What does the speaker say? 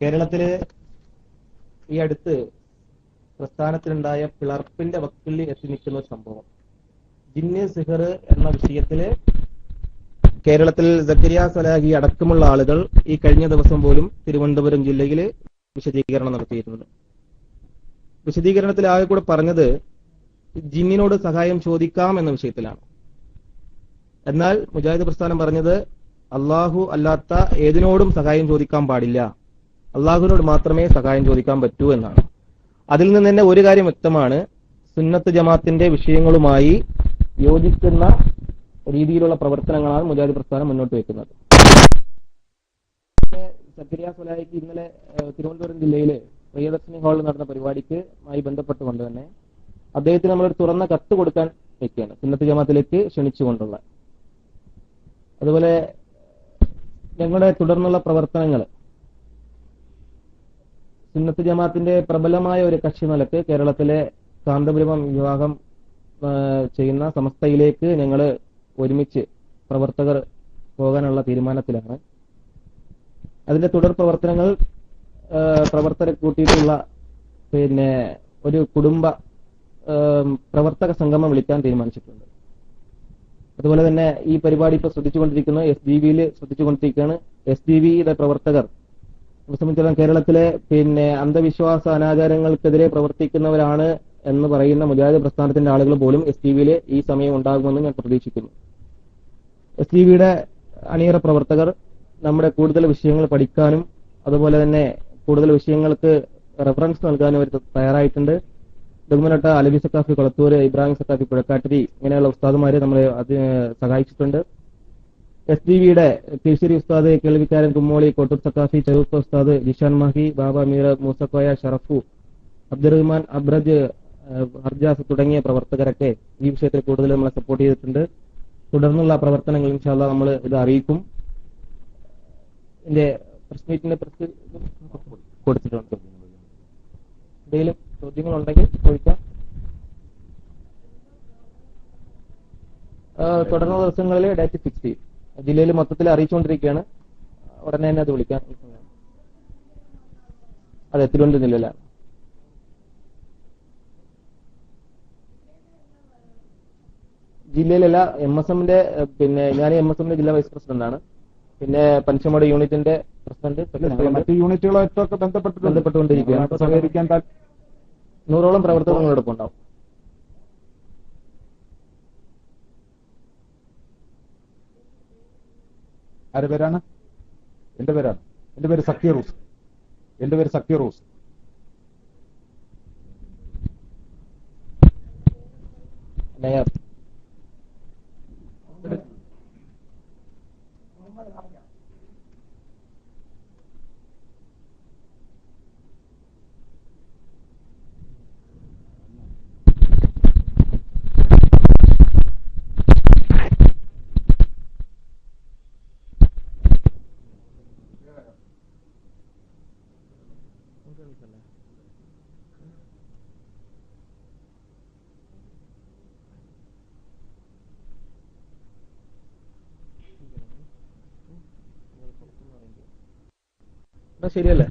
കേരളത്തില് ഈ അടുത്ത് പ്രസ്ഥാനത്തിലുണ്ടായ പിളർപ്പിന്റെ വക്കിൽ എത്തി നിൽക്കുന്ന ഒരു സംഭവം, ജിന്ന് സിഹർ എന്ന വിഷയത്തില് കേരളത്തിൽ സക്കരിയ സലാഹി അടക്കമുള്ള ആളുകൾ ഈ കഴിഞ്ഞ ദിവസം പോലും തിരുവനന്തപുരം ജില്ലയിൽ വിശദീകരണം നടത്തിയിട്ടുണ്ട്. വിശദീകരണത്തിൽ ആകെ കൂടെ പറഞ്ഞത് ജിന്നിനോട് സഹായം ചോദിക്കാം എന്ന വിഷയത്തിലാണ്. എന്നാൽ മുജാഹിദ് പ്രസ്ഥാനം പറഞ്ഞത് അള്ളാഹു അല്ലാത്ത ഏതിനോടും സഹായം ചോദിക്കാൻ പാടില്ല, അള്ളാഹുവിനോട് മാത്രമേ സഹായം ചോദിക്കാൻ പറ്റൂ എന്നാണ്. അതിൽ നിന്ന് തന്നെ ഒരു കാര്യം വ്യക്തമാണ്, സുന്നത്ത് ജമാഅത്തിന്റെ വിഷയങ്ങളുമായി യോജിക്കുന്ന രീതിയിലുള്ള പ്രവർത്തനങ്ങളാണ് മുജാഹിദ് പ്രസ്ഥാനം മുന്നോട്ട് വെക്കുന്നത്. സക്കരിയ സലാഹിക്ക് ഇന്നലെ തിരുവനന്തപുരം ജില്ലയിലെ പ്രിയദർശിനി ഹാളിൽ നടന്ന പരിപാടിക്കുമായി ബന്ധപ്പെട്ടുകൊണ്ട് തന്നെ അദ്ദേഹത്തിന് നമ്മളൊരു തുറന്ന കത്ത് കൊടുക്കാൻ വെക്കുകയാണ്, സുന്നത്ത് ജമാഅത്തിലേക്ക് ക്ഷണിച്ചുകൊണ്ടുള്ള. അതുപോലെ ഞങ്ങളുടെ തുടർന്നുള്ള പ്രവർത്തനങ്ങൾ സുന്നത്ത് ജമാഅത്തിന്റെ പ്രബലമായ ഒരു കക്ഷി നിലക്ക് കേരളത്തിലെ കാന്തപുരം വിവാഹം ചെയ്യുന്ന സമസ്തയിലേക്ക് ഞങ്ങൾ ഒരുമിച്ച് പ്രവർത്തകർ പോകാനുള്ള തീരുമാനത്തിലാണ്. അതിന്റെ തുടർ പ്രവർത്തനങ്ങൾ പ്രവർത്തകരെ കൂട്ടിയിട്ടുള്ള ഒരു കുടുംബ പ്രവർത്തക സംഗമം വിളിക്കാൻ തീരുമാനിച്ചിട്ടുണ്ട്. അതുപോലെ തന്നെ ഈ പരിപാടി ഇപ്പോൾ ശ്രദ്ധിച്ചുകൊണ്ടിരിക്കുന്ന SDVയിൽ ശ്രദ്ധിച്ചുകൊണ്ടിരിക്കുകയാണ്. SDVയുടെ പ്രവർത്തകർ സംബന്ധിച്ചിടത്തോളം കേരളത്തിലെ അന്ധവിശ്വാസ അനാചാരങ്ങൾക്കെതിരെ പ്രവർത്തിക്കുന്നവരാണ് എന്ന് പറയുന്ന മുജാഹിദ് പ്രസ്ഥാനത്തിന്റെ ആളുകൾ പോലും SDVയിൽ ഈ സമയം ഉണ്ടാകുമെന്ന് ഞാൻ പ്രതീക്ഷിക്കുന്നു. SDVയുടെ അണിയറ പ്രവർത്തകർ നമ്മുടെ കൂടുതൽ വിഷയങ്ങൾ പഠിക്കാനും അതുപോലെ തന്നെ കൂടുതൽ വിഷയങ്ങൾക്ക് റെഫറൻസ് നൽകാനും അവർ തയ്യാറായിട്ടുണ്ട്. ബഹുമാനപ്പെട്ട അലവി സക്കാഫി കൊളത്തൂർ, ഇബ്രാഹിം സക്കാഫി പുഴക്കാട്ടിരി ഇങ്ങനെയുള്ള ഉസ്താദുമാരെ നമ്മളെ സഹായിച്ചിട്ടുണ്ട്. SDVയുടെ കീഴ്ശേരി ഉസ്താദ്, കേൾവിക്കാരൻ കുമ്മോളി, കോട്ടൂർ സക്കാഫി, ചെറുപ്പ ഉസ്താദ്, ജിഷാൻ മാഹി, ബാബ മീർ, മൂസക്കോയ, ഷറഫു, അബ്ദുറഹ്മാൻ, അബ്രജ്, ഹർജാസ് തുടങ്ങിയ പ്രവർത്തകരൊക്കെ ഈ വിഷയത്തിൽ കൂടുതൽ നമ്മളെ സപ്പോർട്ട് ചെയ്തിട്ടുണ്ട്. തുടർന്നുള്ള പ്രവർത്തനങ്ങൾ ഇൻഷാ അല്ലാഹ് നമ്മൾ ഇത് അറിയിക്കും. ഇതിന്റെ പ്രസ് മീറ്റിന്റെ പ്രസ് കൊടുത്തിട്ടുണ്ട്. എന്തെങ്കിലും ചോദ്യങ്ങളുണ്ടെങ്കിൽ ചോദിക്കാം. തുടർന്ന ദിവസങ്ങളിൽ ഡേറ്റ് ഫിക്സ് ചെയ്യും. ജില്ലയിൽ മൊത്തത്തിൽ അറിയിച്ചുകൊണ്ടിരിക്കുകയാണ്. ഉടനെ തന്നെ അത് വിളിക്കാൻ. അതെ, തിരുവനന്തപുരം ജില്ലയിലാണ്. ജില്ലയിലല്ല, MSMന്റെ ഞാൻ MSMന്റെ ജില്ലാ വൈസ് പ്രസിഡന്റാണ്. പിന്നെ പഞ്ചമട് യൂണിറ്റിന്റെ പ്രസിഡന്റ്, മറ്റ് യൂണിറ്റുകളായിട്ടൊക്കെ ബന്ധപ്പെട്ടുകൊണ്ടിരിക്കുകയാണ്. 100ഓളം പ്രവർത്തകർ നിങ്ങളോടൊപ്പം ഉണ്ടാവും. ആരുടെ പേരാണ്? എന്റെ പേരാണ്. എന്റെ പേര് സക്കീറൂസ്. നയർ. ശരിയല്ലേ?